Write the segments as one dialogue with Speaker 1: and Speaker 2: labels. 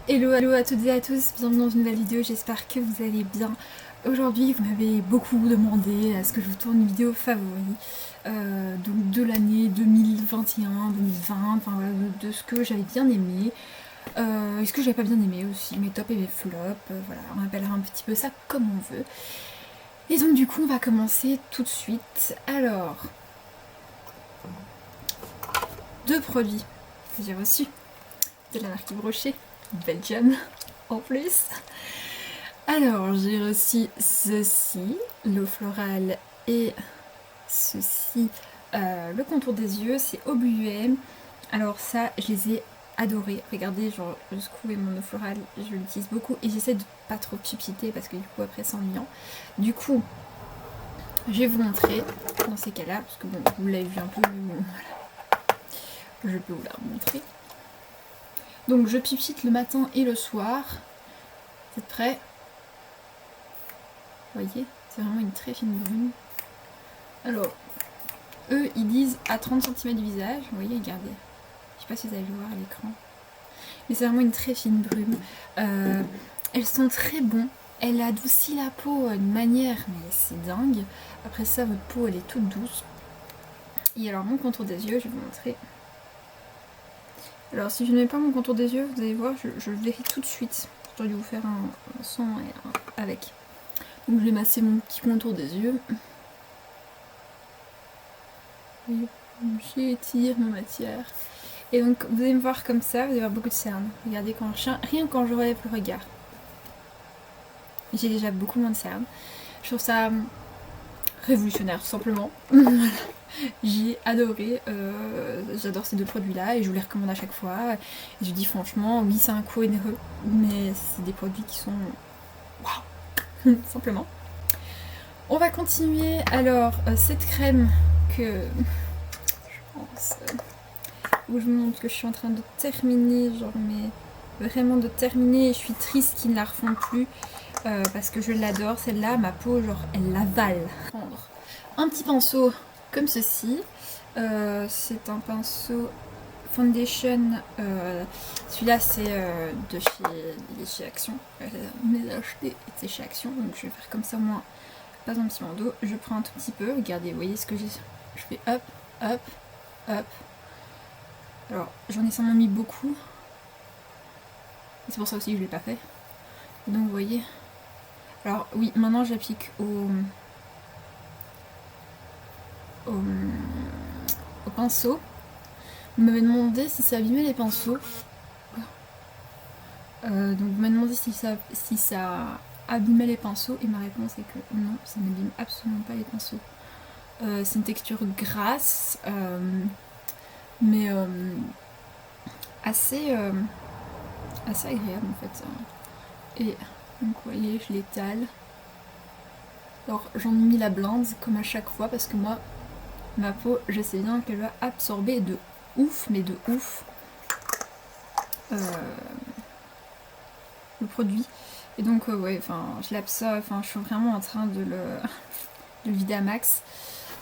Speaker 1: Hello, hello à toutes et à tous, bienvenue dans une nouvelle vidéo, j'espère que vous allez bien. Aujourd'hui, vous m'avez beaucoup demandé à ce que je vous tourne une vidéo favori donc de l'année 2021-2020, enfin voilà, de ce que j'avais bien aimé, et ce que j'avais pas bien aimé aussi, mes tops et mes flops, voilà, on appellera un petit peu ça comme on veut. Et donc du coup, on va commencer tout de suite. Alors, deux produits que j'ai reçus de la marque Brochet, Belgium en plus. Alors, j'ai reçu ceci, l'eau florale, et ceci, le contour des yeux, c'est au Buet. Alors ça, je les ai adorés. Regardez, genre, le Screw et mon eau florale, je l'utilise beaucoup et j'essaie de pas trop pipiter parce que du coup, après, c'est ennuyant. Du coup, je vais vous montrer dans ces cas-là, parce que bon, vous l'avez vu un peu, mais bon, voilà. Je peux vous la remontrer. Donc, je pipite le matin et le soir. Vous êtes prêts? Vous voyez, c'est vraiment une très fine brune. Alors, eux, ils disent à 30 cm du visage. Vous voyez, regardez. Je sais pas si vous allez le voir à l'écran. Mais c'est vraiment une très fine brume. Elles sont très bonnes. Elle adoucit la peau d'une manière, mais c'est dingue. Après ça, votre peau, elle est toute douce. Et alors, mon contour des yeux, je vais vous montrer. Alors, si je ne mets pas mon contour des yeux, vous allez voir, je le verrai tout de suite. J'aurais dû vous faire un son avec. Donc, je vais masser mon petit contour des yeux. J'étire ma matière. Et donc, vous allez me voir comme ça, vous allez avoir beaucoup de cernes. Regardez, rien quand je relève le regard. J'ai déjà beaucoup moins de cernes. Je trouve ça révolutionnaire, tout simplement. J'ai adoré. J'adore ces deux produits-là et je vous les recommande à chaque fois. Et je dis franchement, oui, c'est un coût onéreux, mais c'est des produits qui sont waouh, simplement. On va continuer. Alors, cette crème que je pense où je vous montre que je suis en train de terminer, genre mais vraiment de terminer. Et je suis triste qu'ils ne la refont plus parce que je l'adore. Celle-là, ma peau, genre, elle l'avale. Prendre un petit pinceau comme ceci. C'est un pinceau foundation. Celui-là, c'est de chez Action. Mes achetés étaient chez Action, donc je vais faire comme ça au moins pas un petit bandeau. Je prends un tout petit peu. Regardez, vous voyez ce que j'ai. Je fais hop, hop, hop. Alors, j'en ai sûrement mis beaucoup. C'est pour ça aussi que je ne l'ai pas fait. Et donc, vous voyez. Alors, oui, maintenant j'applique au pinceau. Vous m'avez demandé si ça abîmait les pinceaux. Donc, vous m'avez demandé si ça abîmait les pinceaux. Et ma réponse est que non, ça n'abîme absolument pas les pinceaux. C'est une texture grasse, mais assez agréable en fait. Et donc vous voyez, je l'étale. Alors j'en ai mis la blinde comme à chaque fois parce que moi, ma peau, je sais bien qu'elle va absorber de ouf, mais de ouf, le produit. Et donc ouais, enfin je l'absorbe, enfin je suis vraiment en train de le vider à max.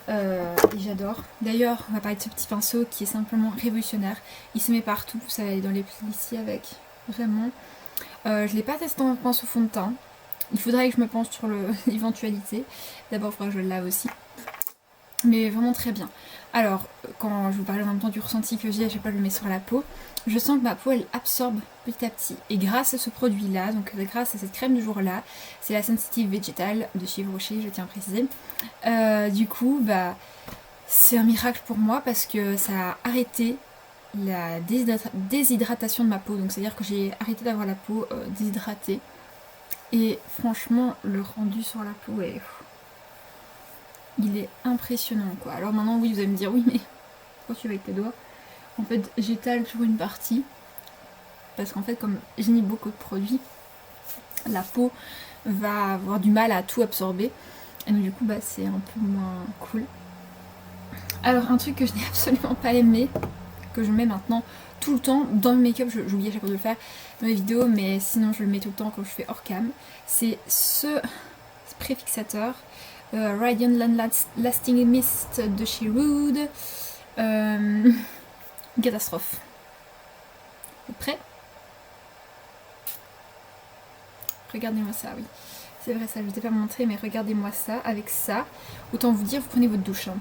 Speaker 1: Et j'adore. D'ailleurs, on va parler de ce petit pinceau qui est simplement révolutionnaire. Il se met partout, ça va aller dans les plis ici avec. Vraiment. Je l'ai pas testé en pinceau fond de teint. Il faudrait que je me penche sur l'éventualité. D'abord, il faudra que je le lave aussi. Mais vraiment très bien. Alors, quand je vous parle en même temps du ressenti que j'ai, je sais pas, je le mets sur la peau. Je sens que ma peau, elle absorbe petit à petit. Et grâce à ce produit-là, donc grâce à cette crème de jour-là, c'est la Sensitive Végétale de chez Brochet, je tiens à préciser. Du coup, bah, c'est un miracle pour moi parce que ça a arrêté la déshydratation de ma peau. Donc, c'est-à-dire que j'ai arrêté d'avoir la peau déshydratée. Et franchement, le rendu sur la peau est... Il est impressionnant quoi. Alors maintenant oui, vous allez me dire oui mais pourquoi tu vas avec tes doigts? En fait j'étale sur une partie parce qu'en fait comme j'ai mis beaucoup de produits, la peau va avoir du mal à tout absorber et donc du coup bah c'est un peu moins cool. Alors un truc que je n'ai absolument pas aimé, que je mets maintenant tout le temps dans le make-up, j'oublie à chaque fois de le faire dans mes vidéos mais sinon je le mets tout le temps quand je fais hors cam, c'est ce préfixateur. Radiant Long Lasting Mist de chez Rude. Catastrophe. Vous êtes prêts? Regardez-moi ça, oui. C'est vrai, ça, je ne t'ai pas montré, mais regardez-moi ça. Avec ça, autant vous dire, vous prenez votre douche. Hein.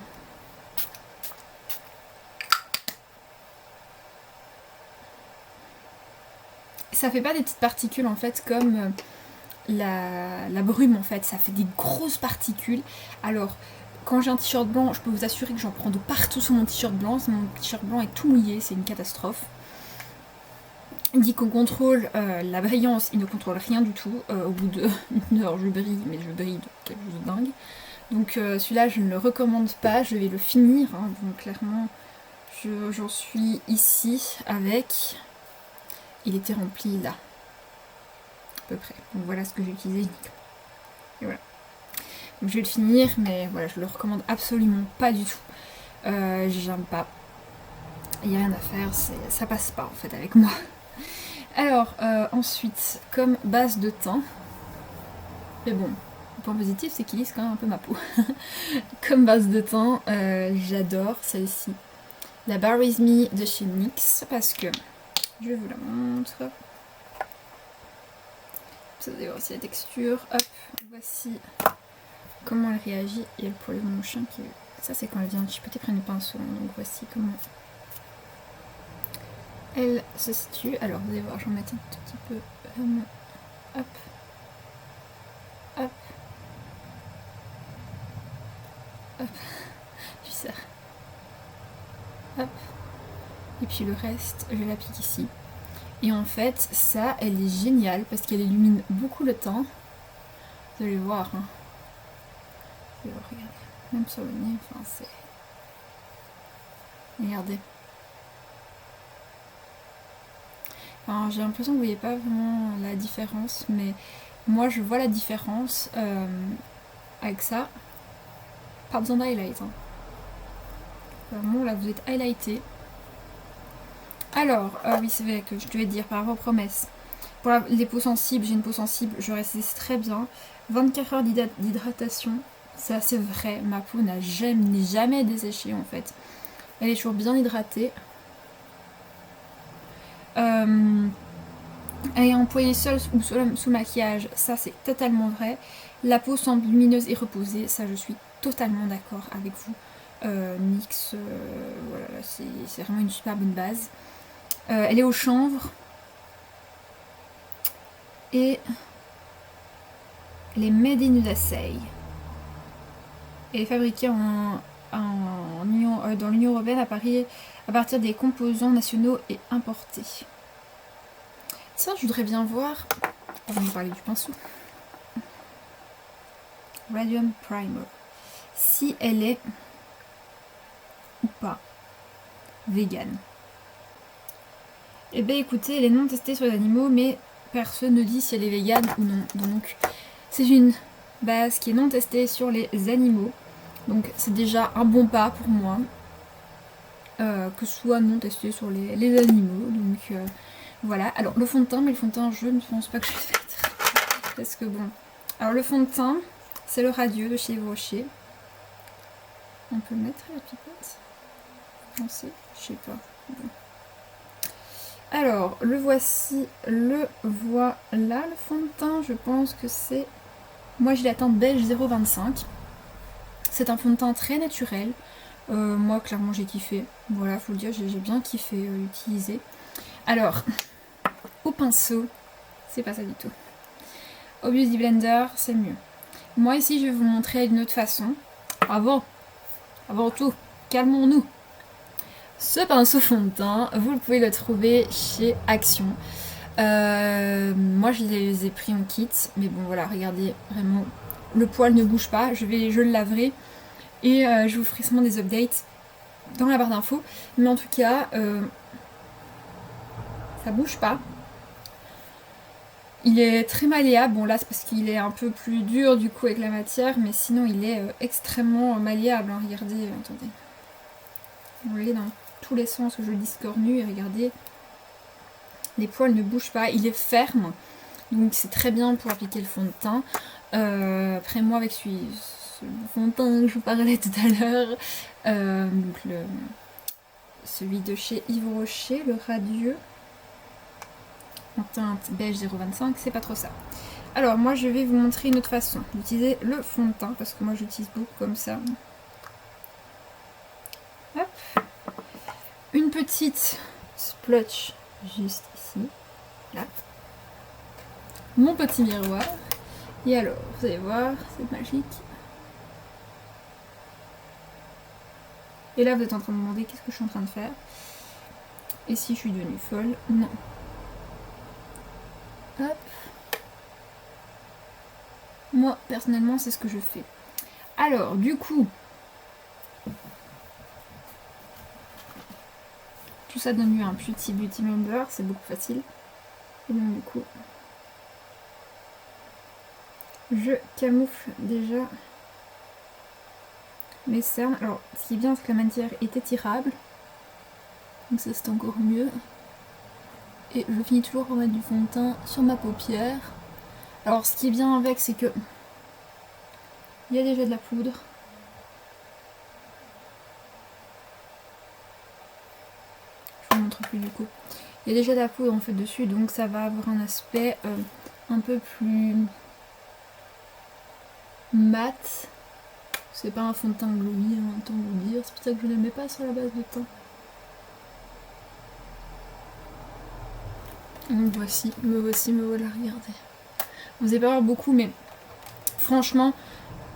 Speaker 1: Ça fait pas des petites particules, en fait, comme la brume, en fait. Ça fait des grosses particules. Alors, quand j'ai un t-shirt blanc, je peux vous assurer que j'en prends de partout sur mon t-shirt blanc. Mon t-shirt blanc est tout mouillé, c'est une catastrophe. Il dit qu'on contrôle la brillance, il ne contrôle rien du tout. Au bout d'une heure, je brille, mais je brille de quelque chose de dingue. Donc celui-là, je ne le recommande pas, je vais le finir. Hein. Donc clairement, j'en suis ici avec... Il était rempli là, à peu près. Donc voilà ce que j'ai utilisé uniquement. Et voilà. Donc je vais le finir, mais voilà, je le recommande absolument pas du tout. J'aime pas. Il n'y a rien à faire, ça passe pas en fait avec moi. Alors, ensuite, comme base de teint, mais bon, le point positif c'est qu'il lisse quand même un peu ma peau. Comme base de teint, j'adore celle-ci, la Barry's Me de chez NYX, parce que, je vous la montre, vous allez voir aussi la texture, hop, voici comment elle réagit, il y a le poil de mon chien qui est... Ça c'est quand elle vient de chipoter prendre le pinceau, donc voici comment elle se situe. Alors vous allez voir, je vais en mettre un tout petit peu, hop, hop, hop, je serre, hop, et puis le reste je l'applique ici. Et en fait ça elle est géniale parce qu'elle illumine beaucoup le teint, vous allez voir, hein. Vous allez voir, regardez, même sur le nez, enfin c'est... Regardez. Enfin, j'ai l'impression que vous voyez pas vraiment la différence, mais moi je vois la différence avec ça. Pas besoin d'highlight. Hein. Vraiment là vous êtes highlighté. Alors, oui c'est vrai que je devais dire par rapport aux promesses. Pour les peaux sensibles, j'ai une peau sensible, je résiste très bien. 24 heures d'hydratation, c'est assez vrai. Ma peau n'est jamais desséchée en fait. Elle est toujours bien hydratée. Et employée seule ou sous maquillage, ça c'est totalement vrai. La peau semble lumineuse et reposée, ça je suis totalement d'accord avec vous. NYX, voilà, c'est vraiment une super bonne base. Elle est au chanvre. Et elle est made in USA. Elle est fabriquée dans l'Union Européenne à partir des composants nationaux et importés. Ça, je voudrais bien voir, avant de parler du pinceau, Radium Primer, si elle est ou pas vegan. Eh bien écoutez, elle est non testée sur les animaux, mais personne ne dit si elle est vegan ou non. Donc c'est une base qui est non testée sur les animaux. Donc c'est déjà un bon pas pour moi. Que ce soit non testé sur les animaux. Donc voilà. Alors le fond de teint, mais le fond de teint je ne pense pas que je vais mettre. Parce que bon. Alors le fond de teint, c'est le Radieux de chez Yves Rocher. On peut mettre la pipette. Je sais pas. Bon. Alors, le voici, le voilà, le fond de teint, je pense que c'est... Moi j'ai la teinte beige 0,25. C'est un fond de teint très naturel. Moi clairement j'ai kiffé. Voilà, faut le dire, j'ai bien kiffé l'utiliser. Alors, au pinceau, c'est pas ça du tout. Au Beauty Blender, c'est mieux. Moi ici je vais vous montrer d'une autre façon. Avant tout, calmons-nous. Ce pinceau fond de teint, vous pouvez le trouver chez Action. Moi je les ai pris en kit, mais bon voilà, regardez, vraiment, le poil ne bouge pas, je le laverai et je vous ferai sûrement des updates dans la barre d'infos. Mais en tout cas, ça bouge pas. Il est très malléable, bon là c'est parce qu'il est un peu plus dur du coup avec la matière, mais sinon il est extrêmement malléable, hein. Regardez, attendez. Vous voyez dans tous les sens que je discornue et regardez, les poils ne bougent pas, il est ferme, donc c'est très bien pour appliquer le fond de teint. Après moi avec ce fond de teint que je vous parlais tout à l'heure, donc celui de chez Yves Rocher, le Radieux, en teinte beige 0,25, c'est pas trop ça. Alors moi je vais vous montrer une autre façon d'utiliser le fond de teint parce que moi j'utilise beaucoup comme ça. Hop. Une petite splotch juste ici, là. Mon petit miroir. Et alors, vous allez voir, c'est magique. Et là vous êtes en train de me demander qu'est-ce que je suis en train de faire. Et si je suis devenue folle? Non. Hop. Moi, personnellement, c'est ce que je fais. Alors, du coup, tout ça donne lieu à un petit beauty blender, c'est beaucoup facile. Et donc, du coup, je camoufle déjà mes cernes. Alors, ce qui est bien, c'est que la matière est étirable. Donc ça, c'est encore mieux. Et je finis toujours par mettre du fond de teint sur ma paupière. Alors, ce qui est bien avec, c'est que il y a déjà de la poudre. Je vous montre plus du coup. Il y a déjà de la poudre en fait dessus, donc ça va avoir un aspect un peu plus mat. C'est pas un fond de teint glowy, en même temps vous dire. C'est pour ça que je ne le mets pas sur la base de teint. Donc voici, me voilà, regardez. Vous allez pas voir beaucoup, mais franchement,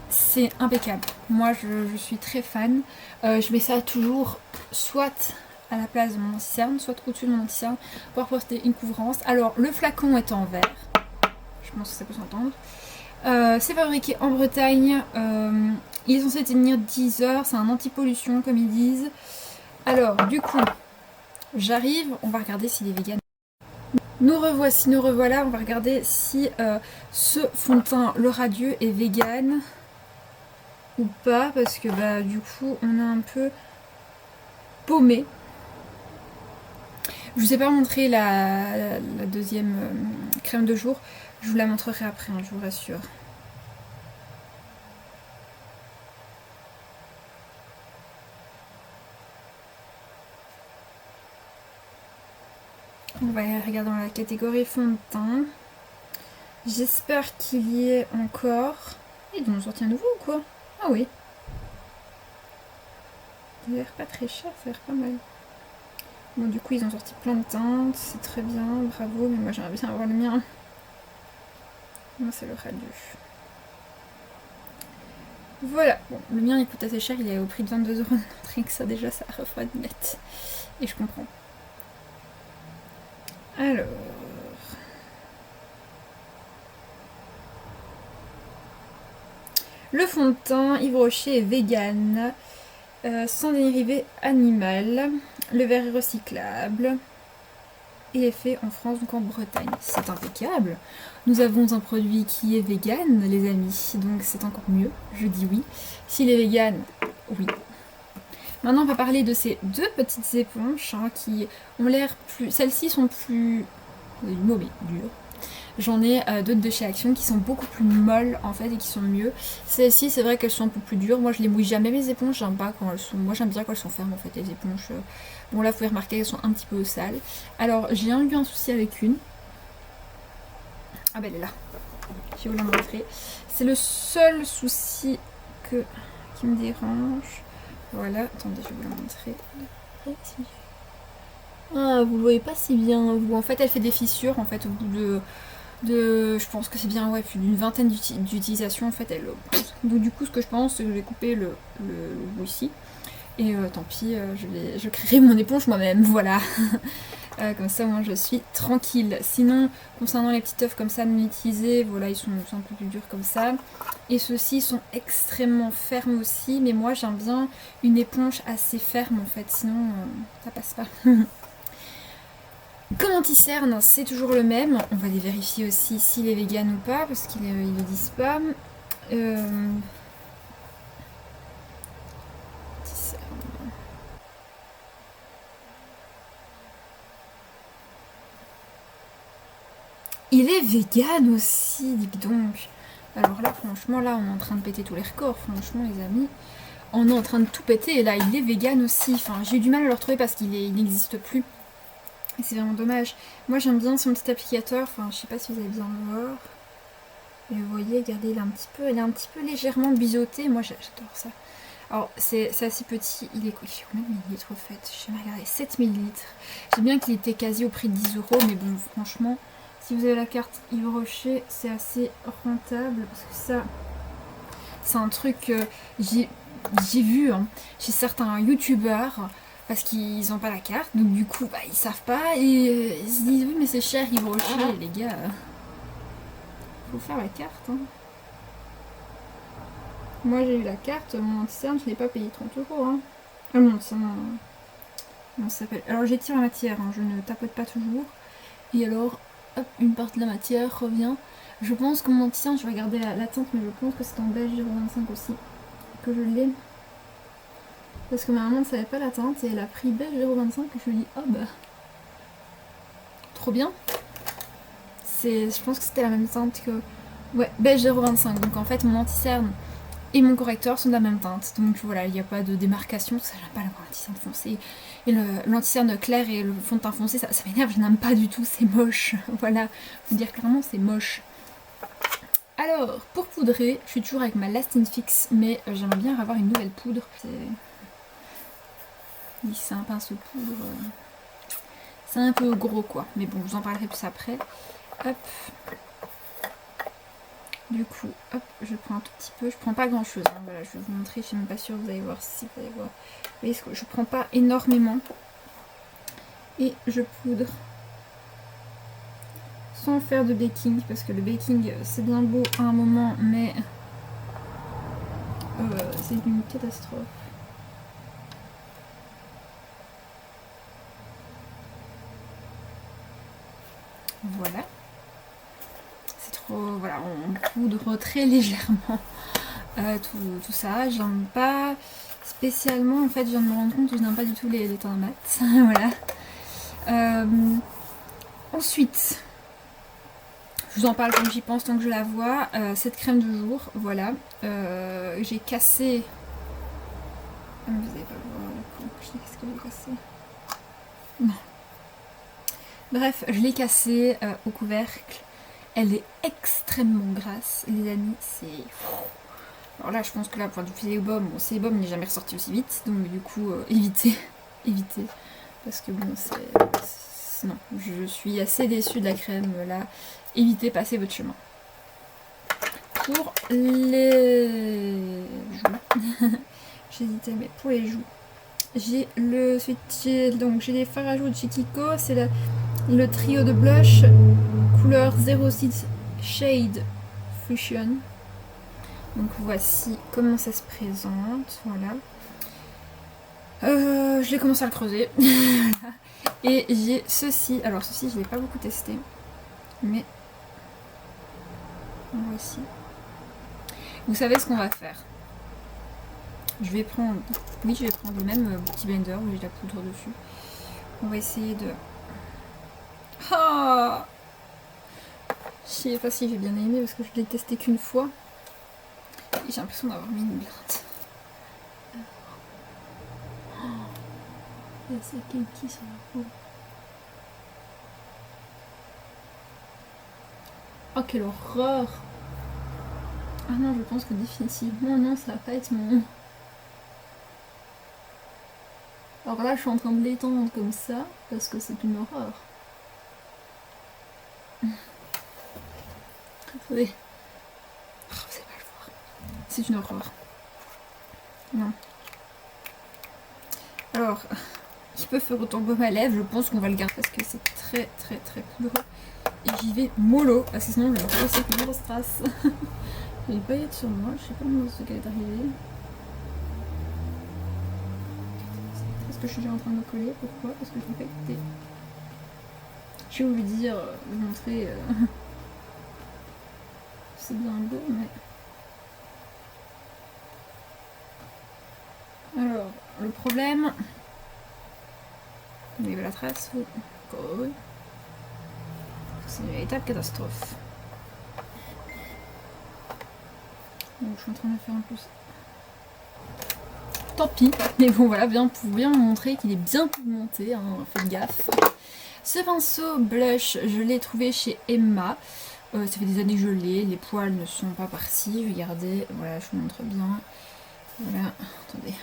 Speaker 1: c'est impeccable. Moi, je suis très fan. Je mets ça toujours soit à la place de mon anti-cerne, soit au-dessus de mon anti-cerne pour apporter une couvrance. Alors, le flacon est en verre. Je pense que ça peut s'entendre. C'est fabriqué en Bretagne. Il est censé tenir 10 heures. C'est un anti-pollution, comme ils disent. Alors, du coup, j'arrive. On va regarder s'il est vegan. Nous revoici, nous revoilà. On va regarder si ce fond de teint, le radieux, est vegan ou pas, parce que bah du coup on a un peu paumé. Je vous ai pas montré la deuxième crème de jour, je vous la montrerai après, hein, je vous rassure. On va aller regarder dans la catégorie fond de teint. J'espère qu'il y est encore. Ils vont en sortir un nouveau ou quoi? Ah oui. Il a l'air pas très cher, ça a l'air pas mal. Bon, du coup, ils ont sorti plein de teintes, c'est très bien, bravo, mais moi j'aimerais bien avoir le mien. Moi, c'est le radieux. Voilà, bon, le mien il coûte assez cher, il est au prix de 22 € de notre que ça déjà, ça refroidit net. Et je comprends. Alors. Le fond de teint Yves Rocher est vegan, sans dérivé animal. Le verre est recyclable. Et est fait en France, donc en Bretagne. C'est impeccable. Nous avons un produit qui est vegan, les amis. Donc c'est encore mieux. Je dis oui. S'il est vegan, oui. Maintenant, on va parler de ces deux petites éponges hein, qui ont l'air plus... Celles-ci sont plus... Du mot, mais dures. J'en ai d'autres de chez Action qui sont beaucoup plus molles en fait et qui sont mieux. Celles-ci, c'est vrai qu'elles sont un peu plus dures. Moi, je les mouille jamais mes éponges. J'aime pas quand elles sont... Moi, j'aime bien quand elles sont fermes en fait, les éponges. Bon, là, vous pouvez remarquer qu'elles sont un petit peu sales. Alors, j'ai eu un souci avec une. Ah, ben, elle est là. Je vais vous la montrer. C'est le seul souci qui me dérange. Voilà, attendez, je vais vous la montrer. Ah, vous le voyez pas si bien. En fait, elle fait des fissures en fait au bout de je pense que c'est bien ouais, plus d'une vingtaine d'utilisations en fait elle. Donc du coup ce que je pense c'est que je vais couper le bout ici. Et tant pis, je créerai mon éponge moi-même, voilà. Comme ça moi je suis tranquille. Sinon concernant les petits œufs comme ça non utilisés, voilà ils sont un peu plus durs comme ça. Et ceux-ci sont extrêmement fermes aussi, mais moi j'aime bien une éponge assez ferme en fait, sinon ça passe pas. Comme anti-cerne, c'est toujours le même. On va les vérifier aussi s'il est vegan ou pas, parce qu'ils ne le disent pas. Il est vegan aussi, dis donc. Alors là, franchement, là, on est en train de péter tous les records, franchement, les amis. On est en train de tout péter, et là, il est vegan aussi. Enfin, j'ai eu du mal à le retrouver parce qu'il n'existe plus. Et c'est vraiment dommage. Moi, j'aime bien son petit applicateur. Enfin, je sais pas si vous allez bien le voir. Et vous voyez, regardez, il est un petit peu légèrement biseauté. Moi, j'adore ça. Alors, c'est assez petit. Il est combien de millilitres au fait? Je vais regarder. 7 millilitres. J'ai bien qu'il était quasi au prix de 10 €, mais bon, franchement, si vous avez la carte Yves Rocher, c'est assez rentable. Parce que ça, c'est un truc que j'ai vu hein, chez certains youtubeurs. Parce qu'ils n'ont pas la carte. Donc, du coup, bah, ils savent pas. Et ils se disent, oui, mais c'est cher Yves Rocher, les gars. Faut faire la carte. Hein. Moi j'ai eu la carte, mon anti-cerne, je n'ai pas payé 30 €. Hein. Ah non, ça s'appelle. Alors j'étire la matière, hein, je ne tapote pas toujours. Et alors, hop, une partie de la matière revient. Je pense que mon anti-cerne, je vais regarder la teinte, mais je pense que c'est en beige 0,25 aussi. Que je l'ai. Parce que ma maman ne savait pas la teinte et elle a pris beige 0,25 et je lui ai dit, oh bah. Trop bien. Je pense que c'était la même teinte que. Ouais, beige 0,25. Donc en fait, mon anti-cerne et mon correcteur sont de la même teinte. Donc voilà, il n'y a pas de démarcation. Ça, j'aime pas l'anti-cerne foncé. Et l'anti-cerne clair et le fond de teint foncé, ça m'énerve, je n'aime pas du tout, c'est moche. Voilà, faut dire clairement, c'est moche. Alors, pour poudrer, je suis toujours avec ma Lasting Fix, mais j'aimerais bien avoir une nouvelle poudre. C'est un pinceau poudre. C'est un peu gros quoi, mais bon, je vous en parlerai plus après. Hop. Du coup, hop, je prends un tout petit peu. Je prends pas grand chose. Hein. Voilà, je vais vous montrer. Je suis même pas sûre. Vous allez voir si vous allez voir. Vous voyez, je prends pas énormément. Et je poudre sans faire de baking. Parce que le baking, c'est bien beau à un moment, mais c'est une catastrophe. Voilà. Voilà, on poudre très légèrement tout ça. J'aime pas spécialement, en fait, je viens de me rendre compte que je n'aime pas du tout les teints mat. Voilà. Ensuite, je vous en parle quand j'y pense, tant que je la vois. Cette crème de jour, voilà. J'ai cassé. Ah, mais vous n'allez pas le voir, du coup. Qu'est-ce que j'ai cassé? Non. Bref, je l'ai cassée au couvercle. Elle est extrêmement grasse, les amis, c'est... Alors là, je pense que là, pour du sébum, bon, sébum n'est jamais ressorti aussi vite, donc du coup, évitez, évitez, parce que bon, c'est... Non, je suis assez déçue de la crème, là, évitez, passez votre chemin. Pour les joues, j'hésitais, mais pour les joues, j'ai donc j'ai les fards à joues de chez Kiko, c'est le trio de blush couleur 06 Shade Fusion. Donc voici comment ça se présente. Voilà. Je l'ai commencé à le creuser. Et j'ai ceci. Alors ceci je l'ai pas beaucoup testé. Mais voici. Vous savez ce qu'on va faire. Je vais prendre. Oui, je vais prendre le même petit blender où j'ai la poudre dessus. On va essayer de. Ah, je sais pas si j'ai bien aimé parce que je l'ai testé qu'une fois. Et j'ai l'impression d'avoir mis une blinde. Oh, c'est kinky sur la peau. Oh, quelle horreur! Ah non, je pense que définitivement, non, ça va pas être mon... Alors là, je suis en train de l'étendre comme ça, parce que c'est une horreur. Attendez. Oh, vous allez pas le voir. C'est une horreur. Non. Alors, qui peut faire autant baume à lèvres, je pense qu'on va le garder parce que c'est très très très poudreux. Et j'y vais mollo, parce que sinon je vais me passer une grosse trace. J'ai une paillette sur moi, je sais pas ce qu'elle est arrivée. Est-ce que je suis déjà en train de me coller? Pourquoi? Parce que je l'ai pas écouté. Je vais vous dire, vous montrer. C'est bien beau, mais. Alors, le problème. Vous voyez la trace? Oui. Encore heureux. C'est une véritable catastrophe. Donc, je suis en train de faire un peu ça. Tant pis, mais bon voilà, pour bien vous montrer qu'il est bien pigmenté, hein, faites gaffe. Ce pinceau blush, je l'ai trouvé chez Emma. Ça fait des années que je l'ai, les poils ne sont pas partis, regardez, voilà, je vous montre bien. Voilà, attendez.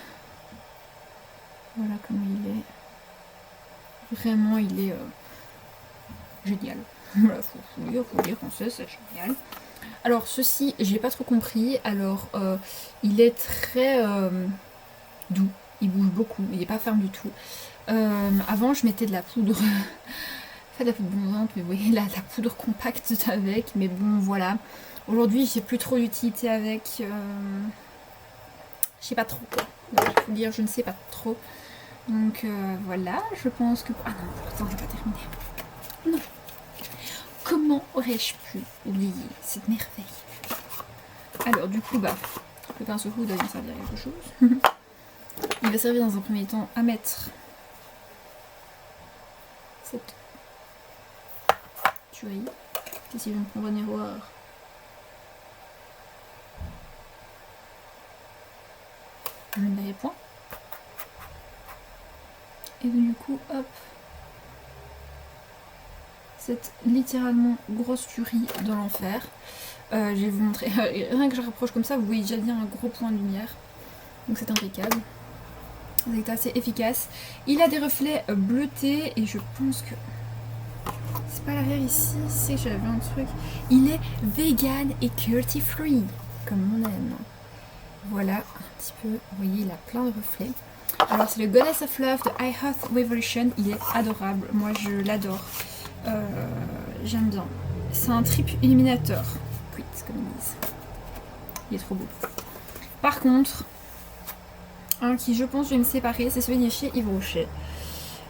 Speaker 1: Voilà comment il est. Vraiment, il est génial. Voilà, faut dire qu'on sait, c'est génial. Alors, ceci, j'ai pas trop compris. Alors, il est très doux, il bouge beaucoup, il est pas ferme du tout. Avant, je mettais de la poudre. Pas de la poudre bronzante, mais vous voyez là, la poudre compacte avec. Mais bon, voilà. Aujourd'hui, j'ai plus trop d'utilité avec. Je sais pas trop quoi. Donc, je peux dire, je ne sais pas trop. Donc voilà, je pense que. Ah non, pourtant, j'ai pas terminé. Non. Comment aurais-je pu oublier cette merveille? Alors, du coup, bah, le pinceau doit bien servir à quelque chose. Il va servir dans un premier temps à mettre cette tuerie. Qu'est-ce qu'ils vont prendre un miroir? Je ne verrai point. Et donc, du coup, hop. Cette littéralement grosse tuerie de l'enfer. Je vais vous montrer. Rien que je rapproche comme ça, vous voyez déjà bien un gros point de lumière. Donc c'est impeccable. C'est assez efficace. Il a des reflets bleutés et je pense que c'est pas l'arrière ici, c'est que j'avais un truc. Il est vegan et cruelty free, comme on aime. Voilà, un petit peu. Vous voyez, il a plein de reflets. Alors c'est le Goddess of Love de I Heart Revolution. Il est adorable. Moi je l'adore. J'aime bien. C'est un trip illuminateur. Oui, c'est comme ils disent. Il est trop beau. Par contre, un qui je pense je vais me séparer, c'est celui de chez Yves Rocher.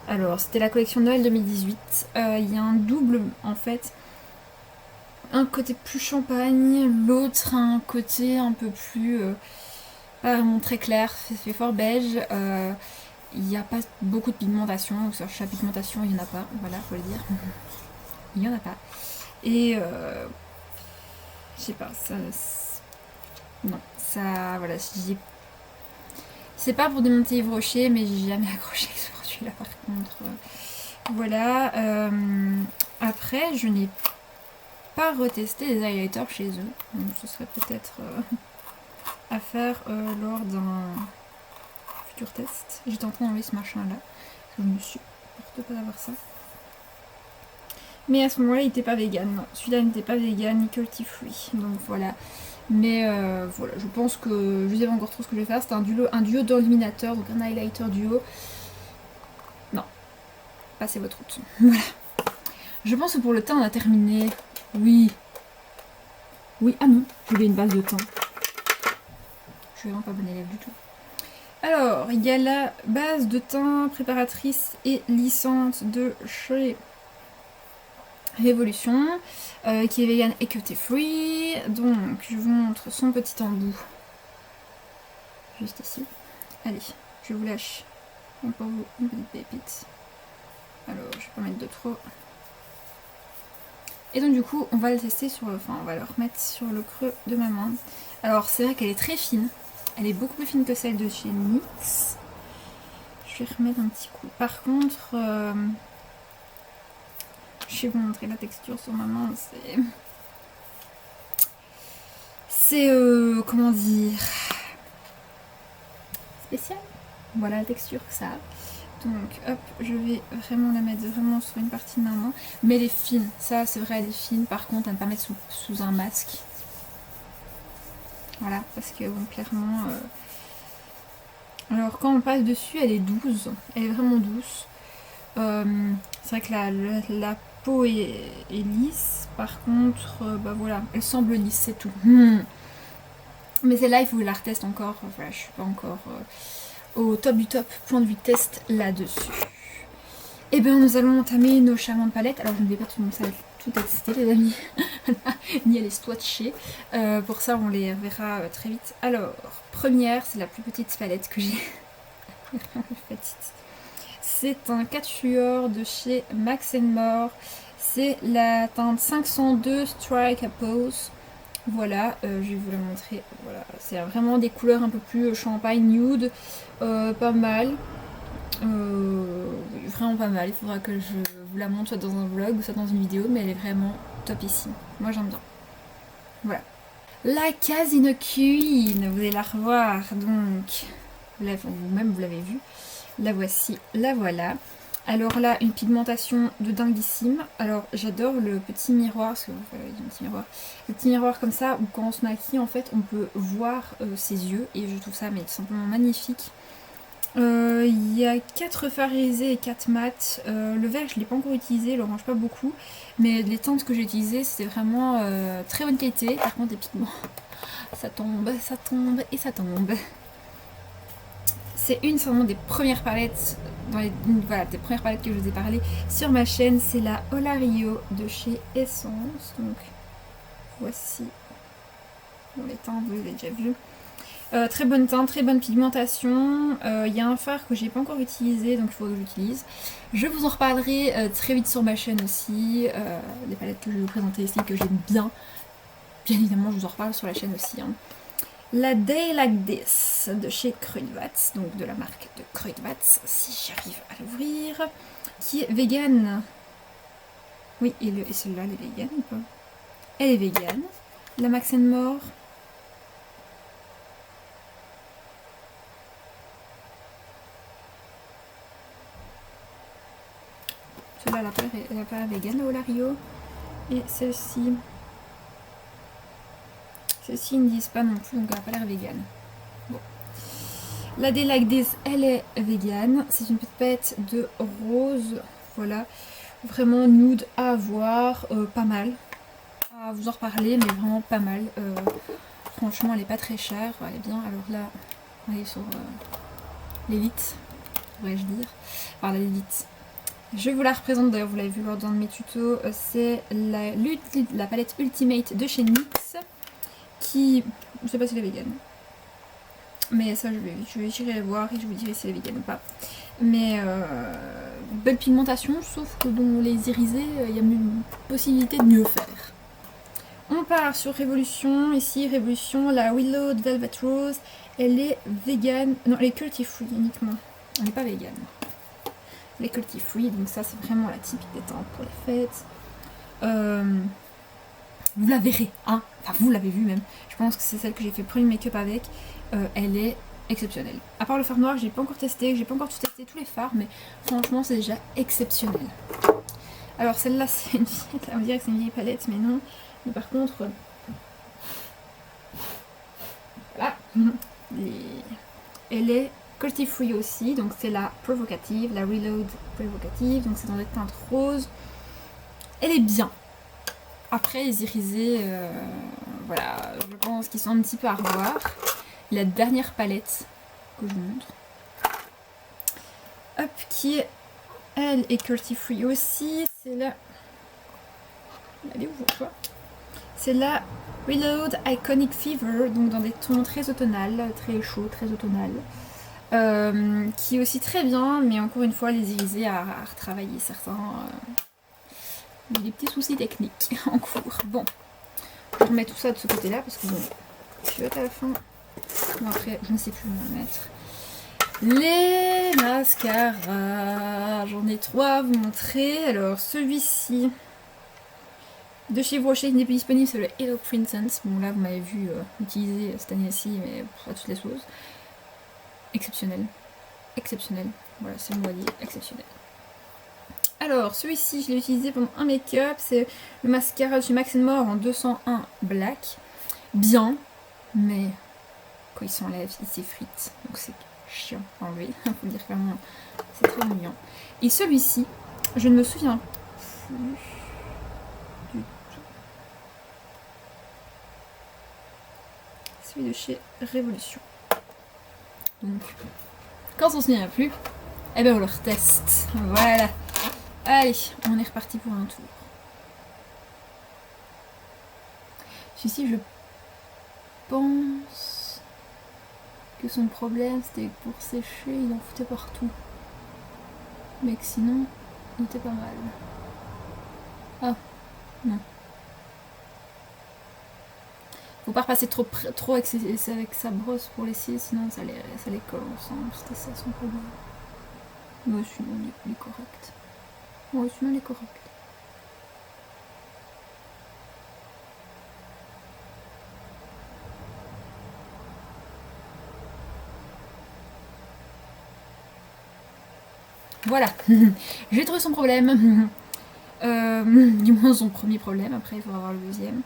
Speaker 1: Alors, c'était la collection Noël 2018. Il y a un double en fait. Un côté plus champagne, l'autre un côté un peu plus pas vraiment très clair, c'est fait fort beige. Il n'y a pas beaucoup de pigmentation, donc sur chaque pigmentation il n'y en a pas, voilà, faut le dire. Il n'y en a pas. Et je sais pas, ça. Non, ça. Voilà, c'est pas pour démonter Yves Rocher, mais j'ai jamais accroché avec ce produit là par contre. Voilà. Après, je n'ai pas retesté les highlighters chez eux. Donc ce serait peut-être à faire lors d'un futur test. J'étais en train d'enlever ce machin là. Je me suis pas d'avoir ça. Mais à ce moment-là, il n'était pas vegan. Celui-là n'était pas vegan ni cruelty free. Donc voilà. Mais voilà, je pense que je sais pas encore trop ce que je vais faire. C'est un duo d'illuminateur, donc un highlighter duo. Non, passez votre route. Voilà. Je pense que pour le teint, on a terminé. Oui. Oui, ah non, je voulais une base de teint. Je suis vraiment pas bonne élève du tout. Alors, il y a la base de teint préparatrice et lissante de chez Révolution, qui est vegan et cruelty free. Donc, je vous montre son petit embout. Juste ici. Allez, je vous lâche encore une petite pépite. Alors, je vais pas mettre de trop. Et donc, du coup, on va le tester sur le. Enfin, on va le remettre sur le creux de ma main. Alors, c'est vrai qu'elle est très fine. Elle est beaucoup plus fine que celle de chez NYX. Je vais remettre un petit coup. Par contre, je vais vous montrer la texture sur ma main. C'est comment dire, spécial. Voilà la texture que ça a. Donc hop, je vais vraiment la mettre vraiment sur une partie de ma main. Mais elle est fine, ça c'est vrai, elle est fine. Par contre, à ne pas mettre sous un masque. Voilà, parce que bon, clairement. Alors quand on passe dessus, elle est douce. Elle est vraiment douce. C'est vrai que la peau est lisse. Par contre, bah voilà, elle semble lisse, c'est tout. Mais celle-là, il faut que je la reteste encore. Voilà, je suis pas encore au top du top point de vue test là-dessus. Et bien, nous allons entamer nos charmantes palettes. Alors, je ne vais pas tout tester, les amis, ni aller swatcher. Pour ça, on les verra très vite. Alors, première, c'est la plus petite palette que j'ai. Vraiment petite. C'est un quatuor de chez Max More. C'est la teinte 502 Strike a Pose. Voilà, je vais vous la montrer. Voilà, c'est vraiment des couleurs un peu plus champagne nude, pas mal. Vraiment pas mal. Il faudra que je vous la montre soit dans un vlog ou soit dans une vidéo, mais elle est vraiment topissime. Moi j'aime bien. Voilà. La Casino Queen, vous allez la revoir donc. Vous-même vous l'avez vue. La voici, la voilà. Alors là, une pigmentation de dinguissime. Alors j'adore le petit miroir, parce que voilà, il y a un petit miroir. Le petit miroir comme ça, où quand on se maquille, en fait, on peut voir ses yeux. Et je trouve ça mais tout simplement magnifique. Il y a 4 fards irisés et 4 mat. Le vert, je ne l'ai pas encore utilisé, il ne range pas beaucoup. Mais les teintes que j'ai utilisées, c'était vraiment très bonne qualité. Par contre, les pigments, ça tombe et ça tombe. C'est certainement des premières palettes, voilà, des premières palettes que je vous ai parlé sur ma chaîne. C'est la Olario de chez Essence. Donc, voici. Bon, les teintes, vous les avez déjà vues. Très bonne teinte, très bonne pigmentation. Il y a un fard que j'ai pas encore utilisé, donc il faut que j'utilise. Je vous en reparlerai très vite sur ma chaîne aussi. Les palettes que je vais vous présenter ici, que j'aime bien. Bien évidemment, je vous en reparle sur la chaîne aussi. Hein. La Day Like This de chez Kruidvat, donc de la marque de Kruidvat, si j'arrive à l'ouvrir, qui est vegan. Oui, et celle-là, elle est vegan ou pas? Elle est vegan. La Max More. Celle-là, elle n'a pas vegan, la Olario. Et celle-ci. Celle-ci, ils ne disent pas non plus, donc elle n'a pas l'air vegan. Bon. La Day Like This, elle est vegan. C'est une petite palette de rose. Voilà. Vraiment nude à avoir. Pas mal. À vous en reparler, mais vraiment pas mal. Franchement, elle est pas très chère. Elle est bien. Alors là, on est sur l'élite, pourrais-je dire. Enfin, l'élite. Je vous la représente, d'ailleurs vous l'avez vu lors d'un de mes tutos, c'est la palette Ultimate de chez NYX, qui, je sais pas si elle est vegan, mais ça j'irai voir et je vous dirai si elle est vegan ou pas. Mais belle pigmentation, sauf que dans les irisés, il y a une possibilité de mieux faire. On part sur Révolution, ici Révolution, la Willow Velvet Rose, elle est vegan, non elle est cruelty free uniquement, elle n'est pas vegan. Les cruelty free, donc ça c'est vraiment la typique des teintes pour les fêtes. Vous la verrez, hein, enfin vous l'avez vue même. Je pense que c'est celle que j'ai fait premier make-up avec. Elle est exceptionnelle. À part le fard noir, j'ai pas encore testé, j'ai pas encore tout testé tous les fards, mais franchement c'est déjà exceptionnel. Alors celle-là c'est une vieille, on dirait que c'est une vieille palette, mais non. Mais par contre, voilà, elle est cruelty free aussi, donc c'est la provocative, la Reload provocative, donc c'est dans des teintes roses. Elle est bien. Après les irisés, voilà, je pense qu'ils sont un petit peu à revoir. La dernière palette que je vous montre, hop, qui est, elle est cruelty free aussi, c'est la, allez où quoi, c'est la Reload Iconic Fever, donc dans des tons très automnales, très chauds, très automnales. Qui est aussi très bien, mais encore une fois les irisés à retravailler certains. Des petits soucis techniques en cours. Bon, je remets tout ça de ce côté là parce que bon, je vais être à la fin. Bon, après, je ne sais plus où le mettre. Les mascaras, j'en ai 3 à vous montrer. Alors celui-ci de chez Rocher, il n'est plus disponible, c'est le Hello Princess. Bon là vous m'avez vu utiliser cette année-ci, mais pour toutes les choses. Exceptionnel. Exceptionnel. Voilà, c'est le mot à dire, exceptionnel. Alors, celui-ci, je l'ai utilisé pendant un make-up. C'est le mascara de chez Max More en 201 Black. Bien, mais quand il s'enlève, il s'effrite. Donc c'est chiant à enlever. Il faut dire clairement, c'est très ennuyant. Et celui-ci, je ne me souviens plus du tout. Celui de chez Révolution. Donc, quand on se souvient plus, eh ben on le reteste. Voilà. Allez, on est reparti pour un tour. Celui-ci, je pense que son problème, c'était que pour sécher, il en foutait partout. Mais que sinon, il était pas mal. Ah, non. Faut pas repasser trop avec sa brosse pour les cils, sinon ça les colle ensemble. C'était ça son problème. Mais sinon, il est correct. Ouais, sinon, il est correct. Voilà, j'ai trouvé son problème. Du moins son premier problème, après il faudra voir le deuxième.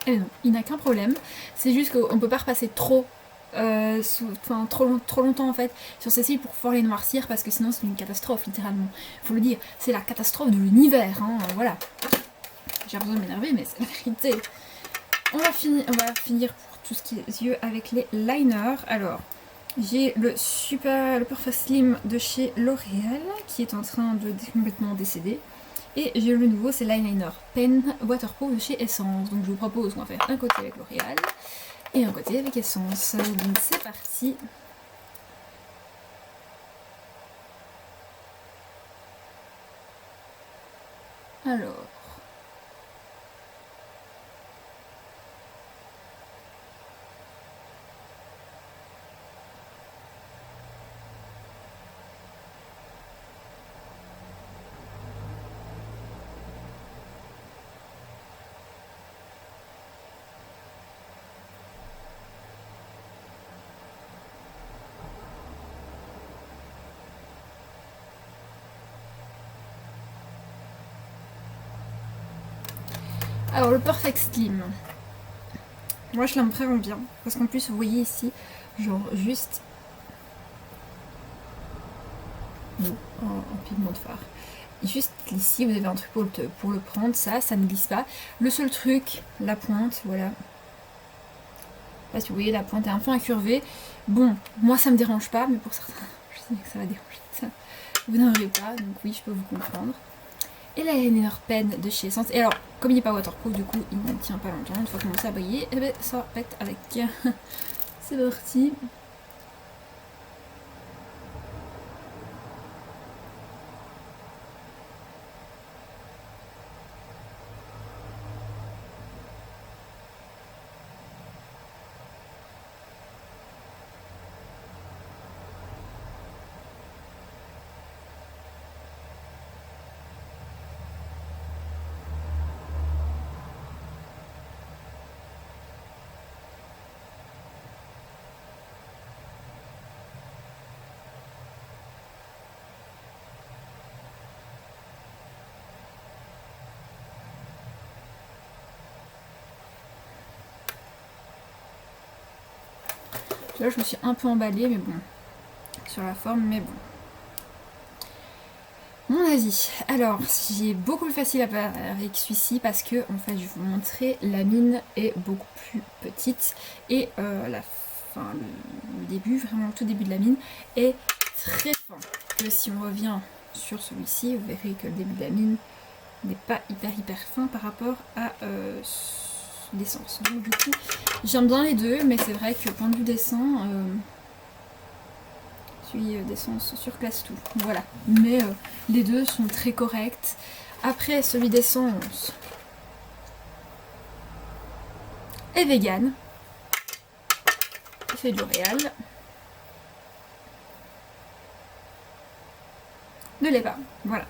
Speaker 1: Et non, il n'a qu'un problème, c'est juste qu'on ne peut pas repasser trop, trop longtemps en fait sur ces cils pour pouvoir les noircir parce que sinon c'est une catastrophe littéralement. Faut le dire, c'est la catastrophe de l'univers, hein, voilà. J'ai besoin de m'énerver mais c'est la vérité. On va finir pour tout ce qui est yeux avec les liners. Alors, j'ai le Perfect Slim de chez L'Oréal qui est en train de complètement décéder. Et j'ai le nouveau, c'est l'eyeliner Pen Waterproof de chez Essence. Donc je vous propose qu'on va faire un côté avec L'Oréal et un côté avec Essence. Donc c'est parti. Alors. Alors le Perfect Slim. Moi je l'aime vraiment bien. Parce qu'en plus vous voyez ici, genre juste en pigment de fard. Juste ici vous avez un truc pour le prendre, ça ne glisse pas. Le seul truc, la pointe, voilà. Là si vous voyez la pointe est un peu incurvée. Bon, moi ça me dérange pas, mais pour certains, je sais que ça va déranger. Ça, vous n'aurez pas, donc oui je peux vous comprendre. Et l'eyeliner Pen de chez Essence. Et alors, comme il n'est pas waterproof, du coup, il ne tient pas longtemps. Une fois qu'il commence à briller, et ben, ça pète avec. C'est parti. Là, je me suis un peu emballée, mais bon, sur la forme, mais bon. Mon avis. Alors, j'ai beaucoup plus facile à faire avec celui-ci parce que, en fait, je vais vous montrer, la mine est beaucoup plus petite et le début, vraiment le tout début de la mine, est très fin. Que si on revient sur celui-ci, vous verrez que le début de la mine n'est pas hyper fin par rapport à l'essence. Donc du coup, j'aime bien les deux, mais c'est vrai que point de vue dessin, celui d'essence surclasse tout. Voilà. Mais les deux sont très corrects. Après, celui d'essence est vegan. Il fait de L'Oréal. Ne l'est pas. Voilà.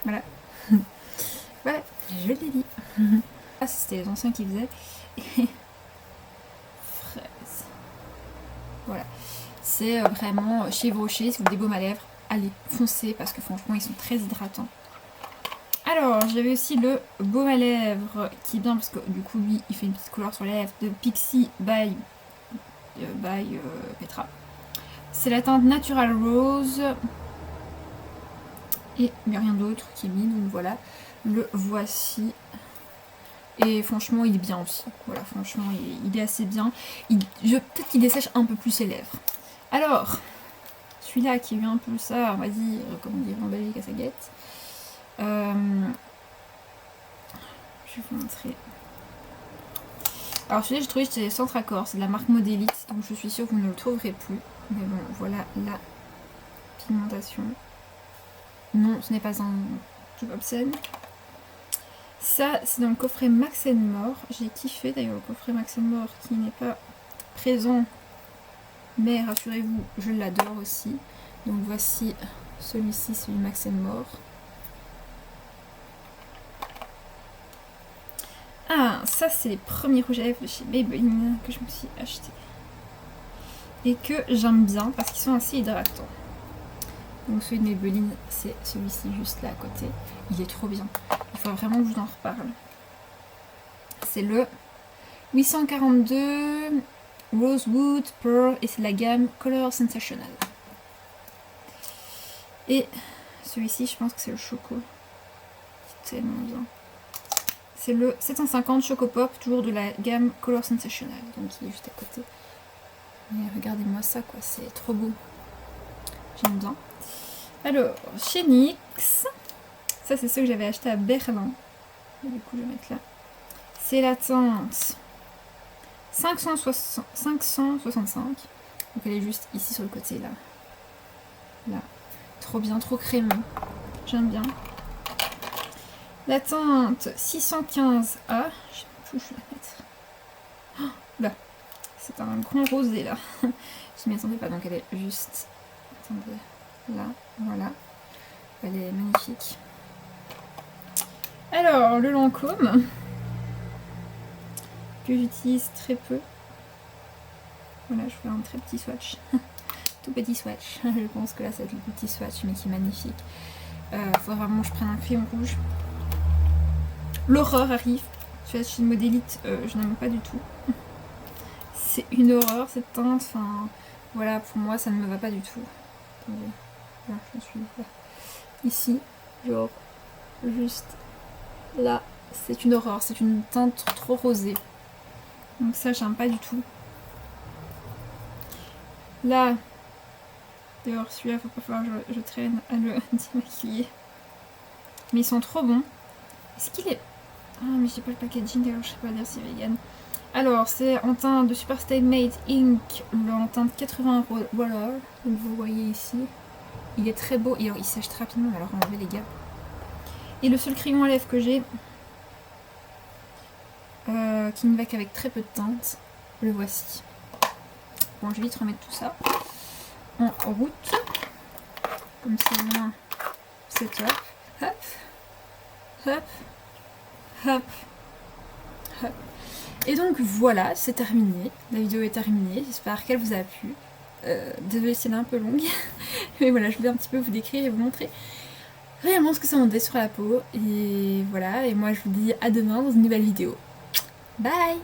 Speaker 1: Voilà. Voilà, je l'ai dit. Ah, c'était les anciens qui faisaient. Fraise. Voilà. C'est vraiment chevauché. Si vous des baumes à lèvres, allez, foncez parce que franchement, ils sont très hydratants. Alors, j'avais aussi le baume à lèvres qui est bien parce que du coup, lui, il fait une petite couleur sur les lèvres de Pixi by Petra. C'est la teinte Natural Rose. Et il n'y a rien d'autre qui est mis, donc voilà. Le voici. Et franchement, il est bien aussi. Voilà, franchement, il est assez bien. Peut-être qu'il dessèche un peu plus ses lèvres. Alors, celui-là qui est un peu ça, on va dire, comment dire, en Belgique à sa guette. Je vais vous montrer. Alors celui-là, j'ai trouvé que c'était Centre Accord, c'est de la marque Modélite, donc je suis sûre que vous ne le trouverez plus. Mais bon, voilà la pigmentation. Non, ce n'est pas un truc obscène. Ça, c'est dans le coffret Max More. J'ai kiffé d'ailleurs le coffret Max More qui n'est pas présent. Mais rassurez-vous, je l'adore aussi. Donc voici celui-ci, celui Max More. Ah, ça c'est les premiers rouges à lèvres de chez Maybelline que je me suis acheté. Et que j'aime bien parce qu'ils sont assez hydratants. Donc celui de Maybelline, c'est celui-ci juste là à côté. Il est trop bien. Il faut vraiment que je vous en reparle. C'est le 842 Rosewood Pearl et c'est la gamme Color Sensational. Et celui-ci, je pense que c'est le Choco. C'est tellement bien. C'est le 750 Choco Pop, toujours de la gamme Color Sensational. Donc il est juste à côté. Mais regardez-moi ça quoi, c'est trop beau. J'aime bien. Alors, chez NYX, ça c'est ceux que j'avais acheté à Berlin. Et du coup, je vais mettre là. C'est la teinte 565. Donc elle est juste ici sur le côté là. Là. Trop bien, trop crémeux. J'aime bien. La teinte 615A. Je sais pas où je vais la mettre. Oh, là. C'est un grand rosé là. Je m'y attendais pas, donc elle est juste. Attendez. Là, voilà. Elle est magnifique. Alors, le Lancôme. Que j'utilise très peu. Voilà, je fais un très petit swatch. Tout petit swatch. Je pense que là, c'est le petit swatch, mais qui est magnifique. Faut vraiment que je prenne un crayon rouge. L'horreur arrive. Je suis une modélite, je n'aime pas du tout. C'est une horreur cette teinte. Enfin, voilà, pour moi, ça ne me va pas du tout. Attendez. Là, je suis là. Ici, genre, juste là. C'est une horreur. C'est une teinte trop rosée. Donc ça, j'aime pas du tout. Là, d'ailleurs, celui-là, faut pas falloir que je traîne à le démaquiller. Mais ils sont trop bons. Est-ce qu'il est... Ah, mais j'ai pas le packaging, alors je sais pas dire si c'est vegan. Alors, c'est en teinte de Super Stay Made Ink, en teinte 80 Roller. Donc vous voyez ici. Il est très beau. Et alors, il sèche très rapidement, alors enlevez les gars. Et le seul crayon à lèvres que j'ai, qui ne va qu'avec très peu de teinte, le voici. Bon, je vais vite remettre tout ça en route. Comme ça, moi, c'est top. Hop, hop, hop, hop. Et donc voilà, c'est terminé. La vidéo est terminée. J'espère qu'elle vous a plu. Désolée si elle est un peu longue. Mais voilà, je voulais un petit peu vous décrire et vous montrer réellement ce que ça rendait sur la peau. Et voilà, et moi je vous dis à demain dans une nouvelle vidéo. Bye!